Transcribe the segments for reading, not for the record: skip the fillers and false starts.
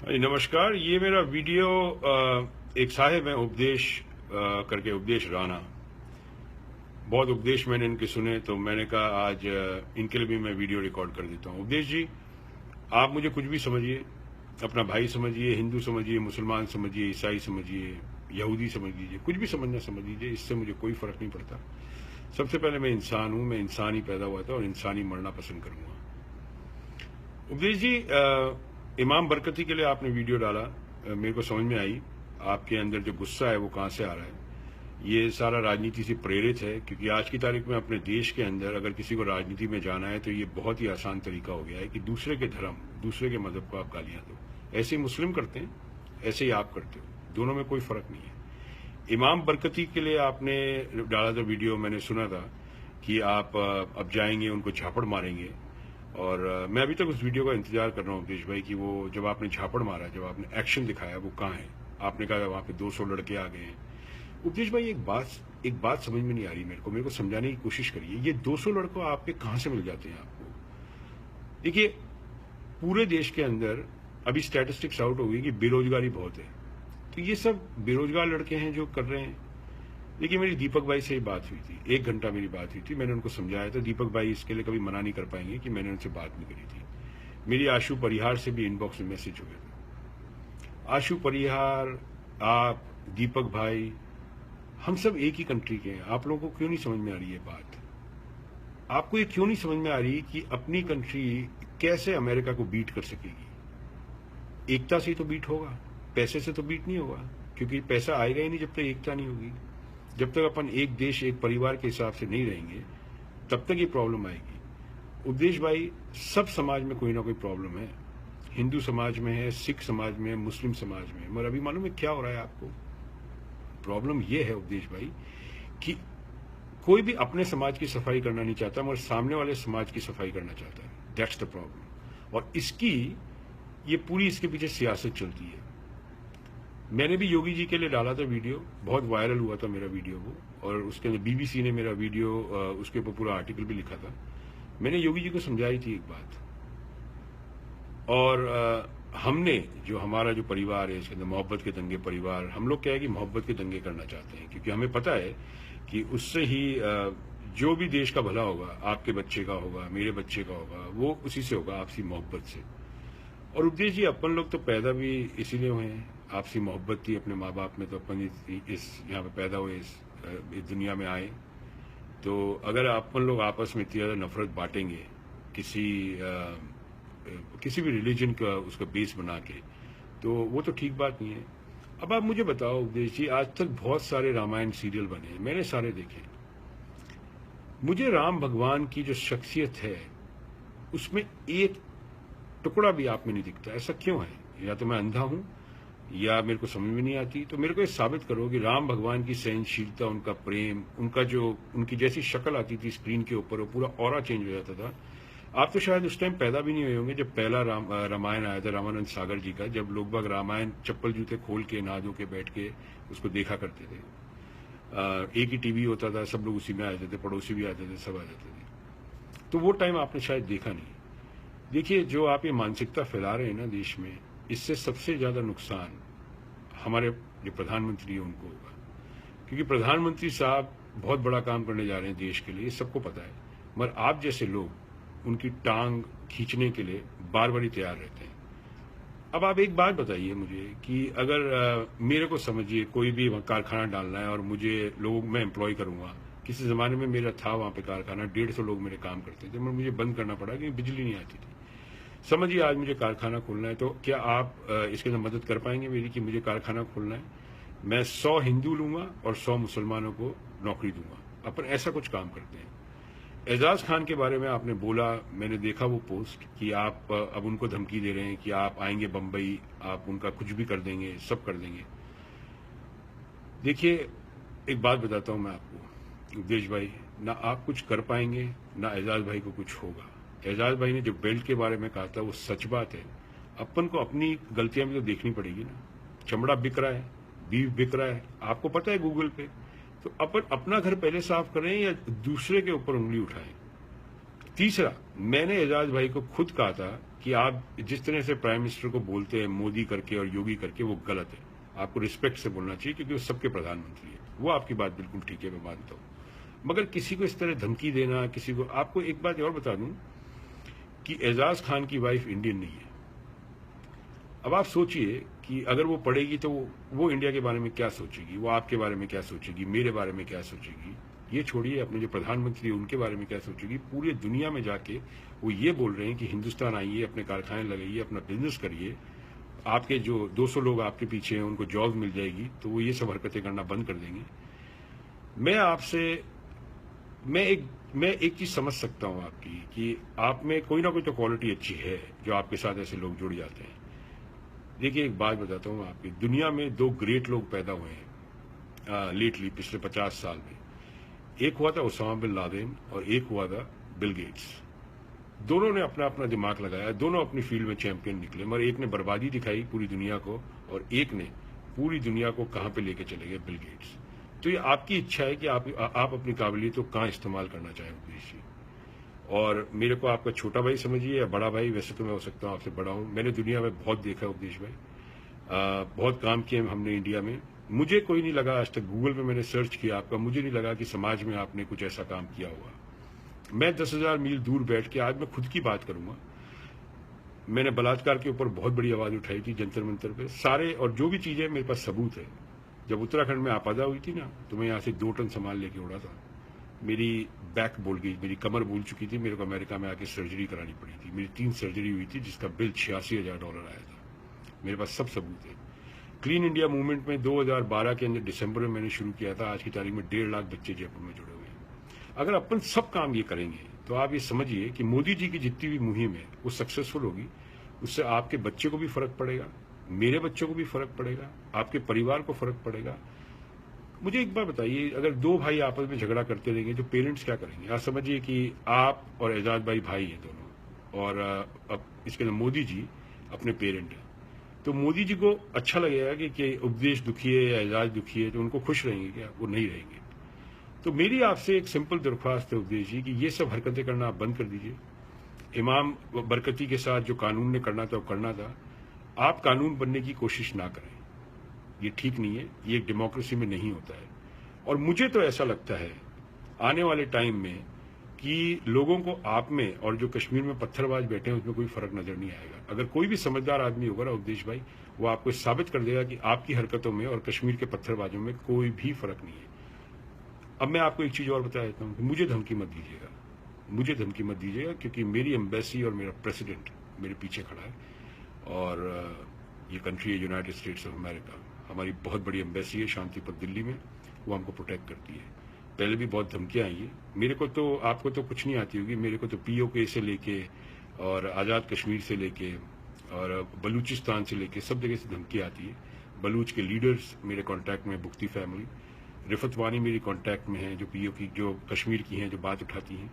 जी, नमस्कार। ये मेरा वीडियो एक साहिब हैं उपदेश करके, उपदेश राणा। बहुत उपदेश मैंने इनके सुने, तो मैंने कहा आज इनके लिए भी मैं वीडियो रिकॉर्ड कर देता हूँ। उपदेश जी, आप मुझे कुछ भी समझिए, अपना भाई समझिए, हिंदू समझिए, मुसलमान समझिए, ईसाई समझिए, यहूदी समझ लीजिए, कुछ भी समझना समझ लीजिए, इससे मुझे कोई फर्क नहीं पड़ता। सबसे पहले मैं इंसान हूँ, मैं इंसान ही पैदा हुआ था और इंसान ही मरना पसंद करूंगा। उपदेश जी, इमाम बरकती के लिए आपने वीडियो डाला, मेरे को समझ में आई आपके अंदर जो गुस्सा है वो कहाँ से आ रहा है। ये सारा राजनीति से प्रेरित है, क्योंकि आज की तारीख में अपने देश के अंदर अगर किसी को राजनीति में जाना है तो ये बहुत ही आसान तरीका हो गया है कि दूसरे के धर्म, दूसरे के मजहब को आप गालियां दो। ऐसे ही मुस्लिम करते हैं, ऐसे ही आप करते हो, दोनों में कोई फर्क नहीं है। इमाम बरकती के लिए आपने डाला था वीडियो, मैंने सुना था कि आप अब जाएंगे उनको झापड़ मारेंगे, और मैं अभी तक उस वीडियो का इंतजार कर रहा हूँ उपदेश भाई कि वो जब आपने झापड़ मारा, जब आपने एक्शन दिखाया, वो कहाँ है। आपने कहा वहां पे 200 लड़के आ गए हैं। उपदेश भाई, एक बात समझ में नहीं आ रही मेरे को समझाने की कोशिश करिए। ये 200 लड़कों आपके कहाँ से मिल जाते हैं आपको? देखिए, पूरे देश के अंदर अभी स्टैटिस्टिक्स आउट हो गई कि बेरोजगारी बहुत है, तो ये सब बेरोजगार लड़के हैं जो कर रहे हैं। देखिए, मेरी दीपक भाई से ही बात हुई थी, 1 घंटा मेरी बात हुई थी, मैंने उनको समझाया था। दीपक भाई इसके लिए कभी मना नहीं कर पाएंगे कि मैंने उनसे बात नहीं करी थी। मेरी आशु परिहार से भी इनबॉक्स में मैसेज हो गया था। आशु परिहार, आप, दीपक भाई, हम सब एक ही कंट्री के हैं। आप लोगों को क्यों नहीं समझ में आ रही है बात? आपको ये क्यों नहीं समझ में आ रही कि अपनी कंट्री कैसे अमेरिका को बीट कर सकेगी? एकता से ही तो बीट होगा, पैसे से तो बीट नहीं होगा, क्योंकि पैसा आएगा ही नहीं जब तक एकता नहीं होगी। जब तक अपन एक देश एक परिवार के हिसाब से नहीं रहेंगे, तब तक ये प्रॉब्लम आएगी। उपदेश भाई, सब समाज में कोई ना कोई प्रॉब्लम है। हिंदू समाज में है, सिख समाज में है, मुस्लिम समाज में है। मगर अभी मालूम है क्या हो रहा है आपको? प्रॉब्लम ये है उपदेश भाई कि कोई भी अपने समाज की सफाई करना नहीं चाहता, मगर सामने वाले समाज की सफाई करना चाहता है। That's the problem. और इसके पीछे सियासत चलती है। मैंने भी योगी जी के लिए डाला था वीडियो, बहुत वायरल हुआ था मेरा वीडियो वो, और उसके अंदर बीबीसी ने मेरा वीडियो, उसके ऊपर पूरा आर्टिकल भी लिखा था। मैंने योगी जी को समझाई थी एक बात, और हमने जो हमारा जो परिवार है, इसके अंदर मोहब्बत के दंगे परिवार, हम लोग क्या है कि मोहब्बत के दंगे करना चाहते हैं, क्योंकि हमें पता है कि उससे ही जो भी देश का भला होगा, आपके बच्चे का होगा, मेरे बच्चे का होगा, वो उसी से होगा, आपसी मोहब्बत से। और उपदेश जी, अपन लोग तो पैदा भी इसीलिए हुए हैं, आपसी मोहब्बत थी अपने माँ बाप में, तो अपन इस यहाँ पे पैदा हुए, इस दुनिया में आए। तो अगर अपन लोग आपस में इतनी ज़्यादा नफरत बांटेंगे किसी भी रिलीजन का उसका बेस बना के, तो वो तो ठीक बात नहीं है। अब आप मुझे बताओ उपदेश जी, आज तक बहुत सारे रामायण सीरियल बने, मैंने सारे देखे। मुझे राम भगवान की जो शख्सियत है, उसमें एक टुकड़ा भी आप में नहीं दिखता। ऐसा क्यों है? या तो मैं अंधा हूं, या मेरे को समझ में नहीं आती। तो मेरे को ये साबित करो कि राम भगवान की सहनशीलता, उनका प्रेम, उनकी जैसी शक्ल आती थी स्क्रीन के ऊपर, वो पूरा ऑरा चेंज हो जाता था। आप तो शायद उस टाइम पैदा भी नहीं हुए होंगे जब पहला रामायण आया था, रामानंद सागर जी का, जब लोग बाग रामायण चप्पल जूते खोल के, नहा धो के बैठ के उसको देखा करते थे। एक ही टीवी होता था, सब लोग उसी में आ जाते थे, पड़ोसी भी आते थे, सब आ जाते थे। तो वो टाइम आपने शायद देखा नहीं। देखिए, जो आप ये मानसिकता फैला रहे हैं ना देश में, इससे सबसे ज्यादा नुकसान हमारे जो प्रधानमंत्री है उनको होगा, क्योंकि प्रधानमंत्री साहब बहुत बड़ा काम करने जा रहे हैं देश के लिए, सबको पता है। मगर आप जैसे लोग उनकी टांग खींचने के लिए बार बार ही तैयार रहते हैं। अब आप एक बात बताइए मुझे कि अगर मेरे को समझिए कोई भी कारखाना डालना है और मैं एम्प्लॉय करूंगा। किसी जमाने में मेरा था वहां पे कारखाना, 150 लोग मेरे काम करते थे, मगर मुझे बंद करना पड़ा क्योंकि बिजली नहीं आती थी। समझिए आज मुझे कारखाना खोलना है, तो क्या आप इसके अंदर मदद कर पाएंगे मेरी कि मुझे कारखाना खोलना है? मैं 100 हिंदू लूंगा और 100 मुसलमानों को नौकरी दूंगा। अपन ऐसा कुछ काम करते हैं। एजाज खान के बारे में आपने बोला, मैंने देखा वो पोस्ट कि आप अब उनको धमकी दे रहे हैं कि आप आएंगे बंबई, आप उनका कुछ भी कर देंगे, सब कर देंगे। देखिए, एक बात बताता हूं मैं आपको उपदेश भाई, ना आप कुछ कर पाएंगे, ना एजाज भाई को कुछ होगा। एजाज भाई ने जो बेल्ट के बारे में कहा था वो सच बात है। अपन को अपनी गलतियां भी तो देखनी पड़ेगी ना। चमड़ा बिक रहा है, बीफ बिक रहा है, आपको पता है गूगल पे। तो अपन अपना घर पहले साफ करें या दूसरे के ऊपर उंगली उठाएं? तीसरा, मैंने एजाज भाई को खुद कहा था कि आप जिस तरह से प्राइम मिनिस्टर को बोलते हैं मोदी करके और योगी करके, वो गलत है। आपको रिस्पेक्ट से बोलना चाहिए, क्योंकि वो सबके प्रधानमंत्री है। वो आपकी बात बिल्कुल ठीक है, मैं मानता हूँ। मगर किसी को इस तरह धमकी देना, किसी को, आपको एक बात और बता दूं कि एजाज खान की वाइफ इंडियन नहीं है। अब आप सोचिए कि अगर वो पढ़ेगी तो वो इंडिया के बारे में क्या सोचेगी, वो आपके बारे में क्या सोचेगी, मेरे बारे में क्या सोचेगी। ये छोड़िए, अपने जो प्रधानमंत्री है उनके बारे में क्या सोचेगी। पूरी दुनिया में जाके वो ये बोल रहे हैं कि हिंदुस्तान आइए, अपने कारखाने लगाइए, अपना बिजनेस करिए, आपके जो 200 लोग आपके पीछे हैं उनको जॉब मिल जाएगी, तो वो ये सब हरकतें करना बंद कर देंगे। मैं एक चीज समझ सकता हूं आपकी, कि आप में कोई ना कोई तो क्वालिटी अच्छी है जो आपके साथ ऐसे लोग जुड़ जाते हैं। देखिए, एक बात बताता हूं आपकी, दुनिया में 2 ग्रेट लोग पैदा हुए हैं लेटली, पिछले 50 साल में। एक हुआ था ओसामा बिन लादेन और एक हुआ था बिल गेट्स। दोनों ने अपना अपना दिमाग लगाया, दोनों अपनी फील्ड में चैंपियन निकले, मगर एक ने बर्बादी दिखाई पूरी दुनिया को और एक ने पूरी दुनिया को कहां पे लेके चले गए, बिल गेट्स। तो ये आपकी इच्छा है कि आप अपनी काबिलियत को कहां इस्तेमाल करना चाहें उपदेश जी। और मेरे को आपका छोटा भाई समझिए या बड़ा भाई, वैसे तो मैं हो सकता हूं आपसे बड़ा हूं। मैंने दुनिया में बहुत देखा उपदेश भाई, बहुत काम किए हमने इंडिया में। मुझे कोई नहीं लगा, आज तक गूगल पे मैंने सर्च किया आपका, मुझे नहीं लगा कि समाज में आपने कुछ ऐसा काम किया होगा। मैं 10,000 मील दूर बैठ के, आज मैं खुद की बात करूंगा, मैंने बलात्कार के ऊपर बहुत बड़ी आवाज उठाई थी जंतर मंतर पे, सारे, और जो भी चीजें मेरे पास सबूत है। जब उत्तराखंड में आपदा हुई थी ना, तो मैं यहाँ से 2 टन सामान लेके उड़ा था। मेरी बैक बोल गई, मेरी कमर बोल चुकी थी, मेरे को अमेरिका में आके सर्जरी करानी पड़ी थी। मेरी 3 सर्जरी हुई थी, जिसका बिल $86,000 आया था। मेरे पास सब सबूत है। क्लीन इंडिया मूवमेंट में 2012 के अंदर दिसंबर में मैंने शुरू किया था। आज की तारीख में 1.5 लाख बच्चे जयपुर में जुड़े हुए हैं। अगर अपन सब काम ये करेंगे तो आप ये समझिए कि मोदी जी की जितनी भी मुहिम है वो सक्सेसफुल होगी। उससे आपके बच्चे को भी फर्क पड़ेगा, मेरे बच्चों को भी फर्क पड़ेगा, आपके परिवार को फर्क पड़ेगा। मुझे एक बात बताइए, अगर 2 भाई आपस में झगड़ा करते रहेंगे तो पेरेंट्स क्या करेंगे। आप समझिए कि आप और एजाज भाई हैं दोनों, और अब इसके अंदर मोदी जी अपने पेरेंट हैं। तो मोदी जी को अच्छा लगेगा कि उपदेश दुखी है या एजाज दुखी है, तो उनको खुश रहेंगे क्या? वो नहीं रहेंगे। तो मेरी आपसे एक सिंपल दरख्वास्त है उपदेश जी, कि ये सब हरकतें करना आप बंद कर दीजिए। इमाम बरकती के साथ जो कानून ने करना था वो करना था। आप कानून बनने की कोशिश ना करें, ये ठीक नहीं है, ये एक डेमोक्रेसी में नहीं होता है। और मुझे तो ऐसा लगता है आने वाले टाइम में कि लोगों को आप में और जो कश्मीर में पत्थरबाज बैठे हैं उसमें कोई फर्क नजर नहीं आएगा। अगर कोई भी समझदार आदमी होगा ना उपदेश भाई, वो आपको साबित कर देगा कि आपकी हरकतों में और कश्मीर के पत्थरबाजों में कोई भी फर्क नहीं है। अब मैं आपको एक चीज और बता देता हूँ, मुझे धमकी मत दीजिएगा, मुझे धमकी मत दीजिएगा, क्योंकि मेरी एम्बेसी और मेरा प्रेसिडेंट मेरे पीछे खड़ा है। और ये कंट्री है यूनाइटेड स्टेट्स ऑफ अमेरिका, हमारी बहुत बड़ी एम्बेसी है शांतिपत दिल्ली में, वो हमको प्रोटेक्ट करती है। पहले भी बहुत धमकियां आई है मेरे को, तो आपको तो कुछ नहीं आती होगी, मेरे को तो POK से लेके और आज़ाद कश्मीर से लेके और बलूचिस्तान से लेके सब जगह से धमकी आती है। बलूच के लीडर्स मेरे कांटेक्ट में, बुख्ती फैमिली, रिफत वानी मेरी कांटेक्ट में है, जो POK जो कश्मीर की हैं, जो बात उठाती हैं।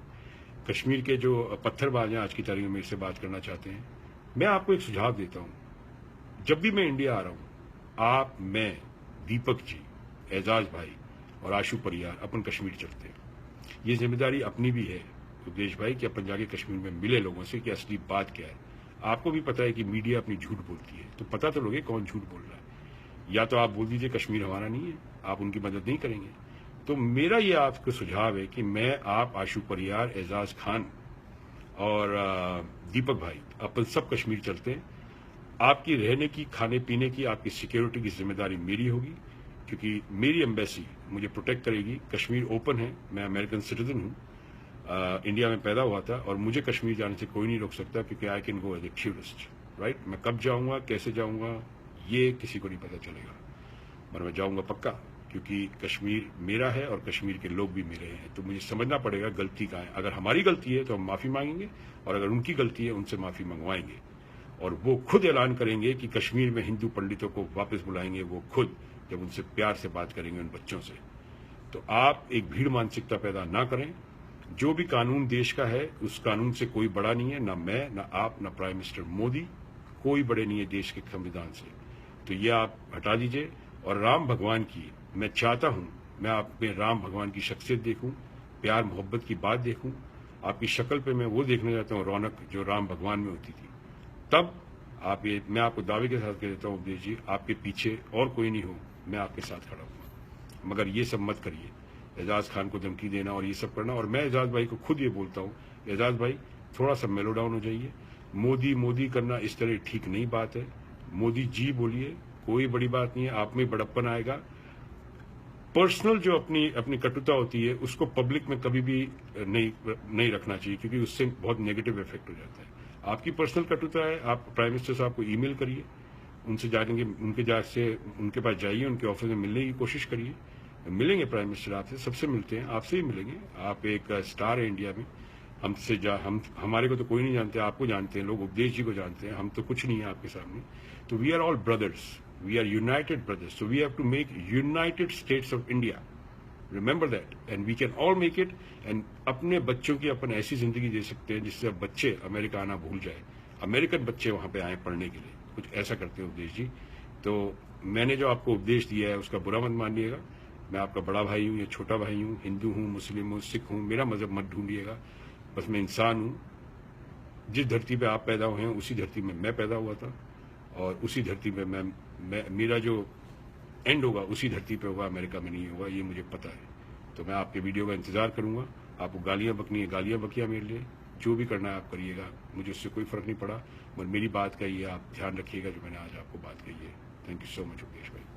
कश्मीर के जो पत्थरबाज हैं आज की तारीख में मेरे से बात करना चाहते हैं। मैं आपको एक सुझाव देता हूँ, जब भी मैं इंडिया आ रहा हूँ, आप, मैं, दीपक जी, एजाज भाई और आशु परियार अपन कश्मीर चलते हैं। ये जिम्मेदारी अपनी भी है उपदेश भाई कि अपन जाके कश्मीर में मिले लोगों से कि असली बात क्या है। आपको भी पता है कि मीडिया अपनी झूठ बोलती है, तो पता तो लगे कौन झूठ बोल रहा है। या तो आप बोल दीजिए कश्मीर हमारा नहीं है, आप उनकी मदद नहीं करेंगे। तो मेरा ये आपको सुझाव है कि मैं, आप, आशु परियार, एजाज खान और दीपक भाई, अपन सब कश्मीर चलते हैं। आपकी रहने की, खाने पीने की, आपकी सिक्योरिटी की जिम्मेदारी मेरी होगी, क्योंकि मेरी एम्बेसी मुझे प्रोटेक्ट करेगी। कश्मीर ओपन है, मैं अमेरिकन सिटीजन हूँ, इंडिया में पैदा हुआ था, और मुझे कश्मीर जाने से कोई नहीं रोक सकता, क्योंकि I can go as a tourist, right. मैं कब जाऊंगा, कैसे जाऊंगा, ये किसी को नहीं पता चलेगा, मगर मैं जाऊंगा पक्का, क्योंकि कश्मीर मेरा है और कश्मीर के लोग भी मेरे हैं। तो मुझे समझना पड़ेगा गलती कहाँ है। अगर हमारी गलती है तो हम माफी मांगेंगे, और अगर उनकी गलती है उनसे माफी मंगवाएंगे, और वो खुद ऐलान करेंगे कि कश्मीर में हिंदू पंडितों को वापस बुलाएंगे, वो खुद, जब उनसे प्यार से बात करेंगे उन बच्चों से। तो आप एक भीड़ मानसिकता पैदा ना करें। जो भी कानून देश का है, उस कानून से कोई बड़ा नहीं है, ना मैं, ना आप, ना प्राइम मिनिस्टर मोदी, कोई बड़े नहीं है देश के संविधान से। तो ये आप हटा दीजिए। और राम भगवान की, मैं चाहता हूं मैं आप में राम भगवान की शख्सियत देखूं, प्यार मोहब्बत की बात देखूं। आपकी शक्ल पे मैं वो देखना चाहता हूं रौनक जो राम भगवान में होती थी। तब आप ये, मैं आपको दावे के साथ कह देता हूँ उपदेश जी, आपके पीछे और कोई नहीं हो, मैं आपके साथ खड़ा हूँ। मगर ये सब मत करिए, एजाज खान को धमकी देना और ये सब करना। और मैं एजाज भाई को खुद ये बोलता हूँ, एजाज भाई थोड़ा सा मेलो डाउन हो जाइए। मोदी मोदी करना इस तरह ठीक नहीं बात है। मोदी जी बोलिए, कोई बड़ी बात नहीं है, आप में बड़प्पन आएगा। पर्सनल जो अपनी कटुता होती है उसको पब्लिक में कभी भी नहीं रखना चाहिए, क्योंकि उससे बहुत नेगेटिव इफेक्ट हो जाता है। आपकी पर्सनल कटुता है, आप प्राइम मिनिस्टर साहब को ईमेल करिए, उनसे जानेंगे, उनके पास जाइए, उनके ऑफिस में मिलने की कोशिश करिए। मिलेंगे प्राइम मिनिस्टर आपसे, सबसे मिलते हैं, आपसे ही मिलेंगे। आप एक स्टार है इंडिया में, हमारे को तो कोई नहीं जानते, आपको जानते हैं लोग, उपदेश जी को जानते हैं, हम तो कुछ नहीं है आपके सामने। तो we are all brothers, we are united brothers, so we have to make United States of India. Remember that, and we can all make it. And अपने बच्चों की अपन ऐसी जिंदगी दे सकते हैं जिससे अब बच्चे अमेरिका आना भूल जाए, अमेरिकन बच्चे वहां पे आए पढ़ने के लिए। कुछ ऐसा करते हैं उपदेश जी। तो मैंने जो आपको उपदेश दिया है उसका बुरा मत मानिएगा। मैं आपका बड़ा भाई हूँ या छोटा भाई हूँ, हिंदू हूँ, मुस्लिम हूँ, सिख हूँ, मेरा मजहब मत ढूंढिएगा। बस मैं इंसान हूँ। जिस धरती पे आप पैदा हुए हैं उसी धरती में मैं पैदा हुआ था, और उसी धरती पे मेरा जो एंड होगा उसी धरती पे होगा, अमेरिका में नहीं होगा, ये मुझे पता है। तो मैं आपके वीडियो का इंतजार करूंगा। आपको गालियां बकनी है, गालियां बकिया मेरे लिए, जो भी करना है आप करिएगा, मुझे उससे कोई फर्क नहीं पड़ा। मगर मेरी बात का ये आप ध्यान रखिएगा जो मैंने आज आपको बात कही है। थैंक यू सो मच उपदेश भाई।